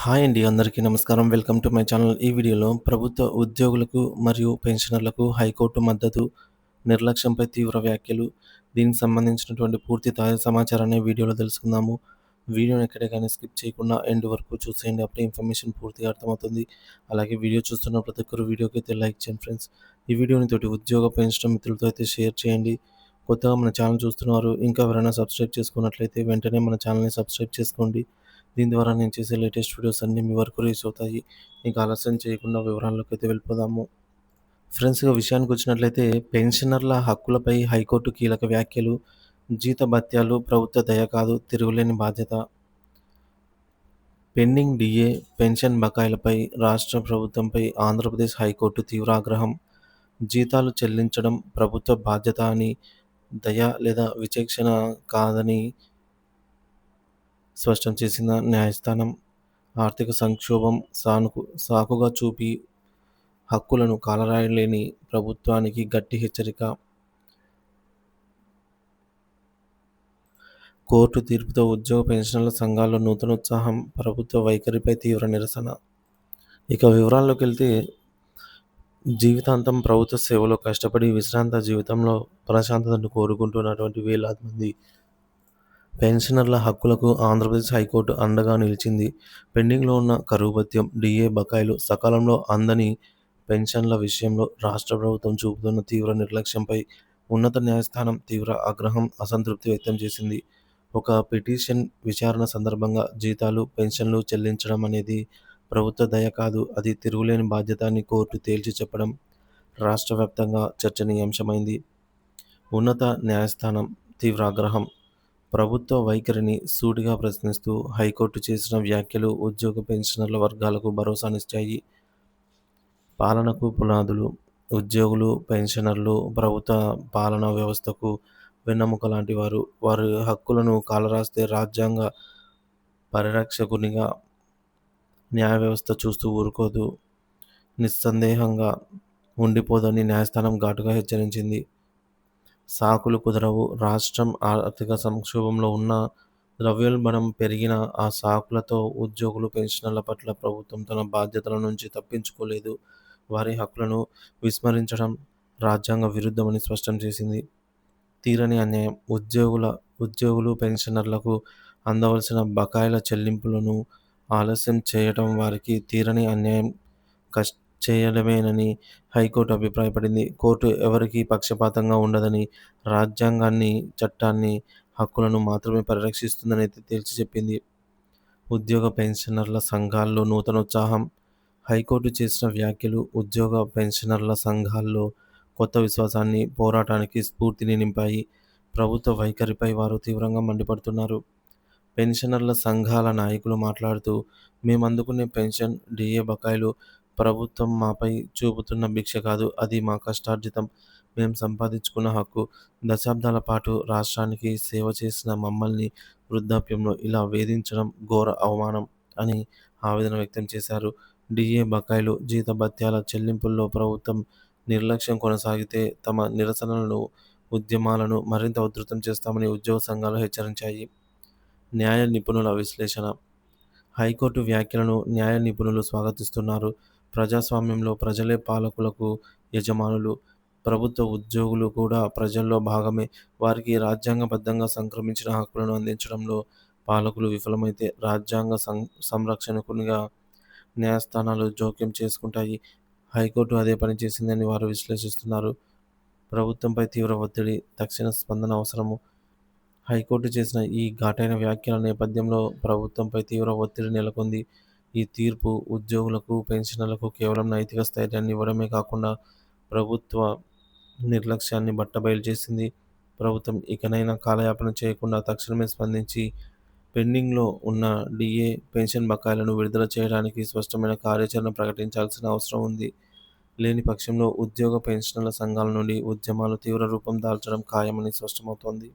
Hi అండి. అందరికీ నమస్కారం. Welcome to my channel. ఈ వీడియోలో ప్రభుత్వ ఉద్యోగులకు మరియు పెన్షనర్లకు హైకోర్టు మద్దతు, నిర్లక్ష్యంపై తీవ్ర వ్యాఖ్యలు, దీనికి సంబంధించినటువంటి పూర్తి తాజా సమాచారాన్ని వీడియోలో తెలుసుకుందాము. వీడియోని ఎక్కడ గాని స్కిప్ చేయకుండా ఎండ్ వరకు చూసేయండి. అప్పుడే ఇన్ఫర్మేషన్ పూర్తిగా అర్థమవుతుంది. అలాగే వీడియో చూస్తున్న ప్రతి ఒక్కరు వీడియోకి అయితే లైక్ చేయండి ఫ్రెండ్స్. ఈ వీడియోని తోటి ఉద్యోగ పెన్షన్ మిత్రులతో అయితే షేర్ చేయండి. కొత్తగా మన ఛానల్ చూస్తున్నవారు ఇంకా ఎవరైనా సబ్స్క్రైబ్ చేసుకున్నట్లయితే వెంటనే మన ఛానల్‌ని సబ్స్క్రైబ్ చేసుకోండి. దీని ద్వారా నేను చేసే లేటెస్ట్ వీడియోస్ అన్నీ మీ వరకు రీచ్ అవుతాయి. ఇంకా ఆలస్యం చేయకుండా వివరాల్లోకి అయితే వెళ్ళిపోదాము. ఫ్రెండ్స్, ఇక విషయానికి వచ్చినట్లయితే పెన్షనర్ల హక్కులపై హైకోర్టు కీలక వ్యాఖ్యలు, జీతభత్యాలు ప్రభుత్వ దయ కాదు తిరుగులేని బాధ్యత. పెండింగ్ డిఏ, పెన్షన్ బకాయిలపై రాష్ట్ర ప్రభుత్వంపై ఆంధ్రప్రదేశ్ హైకోర్టు తీవ్ర ఆగ్రహం. జీతాలు చెల్లించడం ప్రభుత్వ బాధ్యత అని, దయ లేదా విచక్షణ కాదని స్పష్టం చేసిన న్యాయస్థానం. ఆర్థిక సంక్షోభం సాకుగా చూపి హక్కులను కాలరాయలేని ప్రభుత్వానికి గట్టి హెచ్చరిక. కోర్టు తీర్పుతో ఉద్యోగ పెన్షనర్ల సంఘాల్లో నూతన ఉత్సాహం, ప్రభుత్వ వైఖరిపై తీవ్ర నిరసన. ఇక వివరాల్లోకి వెళ్తే, జీవితాంతం ప్రభుత్వ సేవలో కష్టపడి విశ్రాంత జీవితంలో ప్రశాంతతను కోరుకుంటున్నటువంటి వేలాది మంది పెన్షనర్ల హక్కులకు ఆంధ్రప్రదేశ్ హైకోర్టు అండగా నిలిచింది. పెండింగ్లో ఉన్న కరువు భత్యం, డిఏ బకాయిలు, సకాలంలో అందని పెన్షన్ల విషయంలో రాష్ట్ర ప్రభుత్వం చూపుతున్న తీవ్ర నిర్లక్ష్యంపై ఉన్నత న్యాయస్థానం తీవ్ర ఆగ్రహం, అసంతృప్తి వ్యక్తం చేసింది. ఒక పిటిషన్ విచారణ సందర్భంగా జీతాలు, పెన్షన్లు చెల్లించడం అనేది ప్రభుత్వ దయ కాదు, అది తిరుగులేని బాధ్యత అని కోర్టు తేల్చి చెప్పడం రాష్ట్ర వ్యాప్తంగా చర్చనీయాంశమైంది. ఉన్నత న్యాయస్థానం తీవ్ర ఆగ్రహం. ప్రభుత్వ వైఖరిని సూటిగా ప్రశ్నిస్తూ హైకోర్టు చేసిన వ్యాఖ్యలు ఉద్యోగ పెన్షనర్ల వర్గాలకు భరోసానిచ్చాయి. పాలనకు పునాదులు. ఉద్యోగులు, పెన్షనర్లు ప్రభుత్వ పాలనా వ్యవస్థకు వెన్నెముక లాంటి వారు. వారి హక్కులను కాలరాస్తే రాజ్యాంగ పరిరక్షకునిగా న్యాయ వ్యవస్థ చూస్తూ ఊరుకోదు, నిస్సందేహంగా ఉండిపోదని న్యాయస్థానం ఘాటుగా హెచ్చరించింది. సాకులు కుదరవు. రాష్ట్రం ఆర్థిక సంక్షోభంలో ఉన్న, ద్రవ్యోల్బణం పెరిగిన ఆ సాకులతో ఉద్యోగులు, పెన్షనర్ల పట్ల ప్రభుత్వం తన బాధ్యతల నుంచి తప్పించుకోలేదు. వారి హక్కులను విస్మరించడం రాజ్యాంగ విరుద్ధమని స్పష్టం చేసింది. తీరని అన్యాయం. ఉద్యోగులు, పెన్షనర్లకు అందవలసిన బకాయిల చెల్లింపులను ఆలస్యం చేయడం వారికి తీరని అన్యాయం చేయడమేనని హైకోర్టు అభిప్రాయపడింది. కోర్టు ఎవరికీ పక్షపాతంగా ఉండదని, రాజ్యాంగాన్ని, చట్టాన్ని, హక్కులను మాత్రమే పరిరక్షిస్తుందని తేల్చి చెప్పింది. ఉద్యోగ పెన్షనర్ల సంఘాల్లో నూతన ఉత్సాహం. హైకోర్టు చేసిన వ్యాఖ్యలు ఉద్యోగ పెన్షనర్ల సంఘాల్లో కొత్త విశ్వాసాన్ని, పోరాటానికి స్ఫూర్తిని నింపాయి. ప్రభుత్వ వైఖరిపై వారు తీవ్రంగా మండిపడుతున్నారు. పెన్షనర్ల సంఘాల నాయకులు మాట్లాడుతూ, మేము అందుకునే పెన్షన్, డిఏ బకాయిలు ప్రభుత్వం మాపై చూపుతున్న భిక్ష కాదు, అది మా కష్టార్జితం, మేము సంపాదించుకున్న హక్కు. దశాబ్దాల పాటు రాష్ట్రానికి సేవ చేసిన మమ్మల్ని వృద్ధాప్యంలో ఇలా వేధించడం ఘోర అవమానం అని ఆవేదన వ్యక్తం చేశారు. డిఏ బకాయిలు, జీతభత్యాల చెల్లింపుల్లో ప్రభుత్వం నిర్లక్ష్యం కొనసాగితే తమ నిరసనలను, ఉద్యమాలను మరింత ఉధృతం చేస్తామని ఉద్యోగ సంఘాలు హెచ్చరించాయి. న్యాయ నిపుణుల విశ్లేషణ. హైకోర్టు వ్యాఖ్యలను న్యాయ నిపుణులు స్వాగతిస్తున్నారు. ప్రజాస్వామ్యంలో ప్రజలే పాలకులకు యజమానులు. ప్రభుత్వ ఉద్యోగులు కూడా ప్రజల్లో భాగమే. వారికి రాజ్యాంగబద్ధంగా సంక్రమించిన హక్కులను అందించడంలో పాలకులు విఫలమైతే రాజ్యాంగ సంరక్షకునిగా న్యాయస్థానాలు జోక్యం చేసుకుంటాయి. హైకోర్టు అదే పని చేసిందని వారు విశ్లేషిస్తున్నారు. ప్రభుత్వంపై తీవ్ర ఒత్తిడి, తక్షణ స్పందన అవసరము. హైకోర్టు చేసిన ఈ ఘాటైన వ్యాఖ్యల నేపథ్యంలో ప్రభుత్వంపై తీవ్ర ఒత్తిడి నెలకొంది. ఈ తీర్పు ఉద్యోగులకు, పెన్షనర్లకు కేవలం నైతిక స్థైర్యాన్ని ఇవ్వడమే కాకుండా ప్రభుత్వ నిర్లక్ష్యాన్ని బట్టబయలు చేసింది. ప్రభుత్వం ఇకనైనా కాలయాపన చేయకుండా తక్షణమే స్పందించి పెండింగ్లో ఉన్న డిఏ, పెన్షన్ బకాయిలను విడుదల చేయడానికి స్పష్టమైన కార్యాచరణ ప్రకటించాల్సిన అవసరం ఉంది. లేని పక్షంలో ఉద్యోగ పెన్షనర్ల సంఘాల నుండి ఉద్యమాలు తీవ్ర రూపం దాల్చడం ఖాయమని స్పష్టమవుతోంది.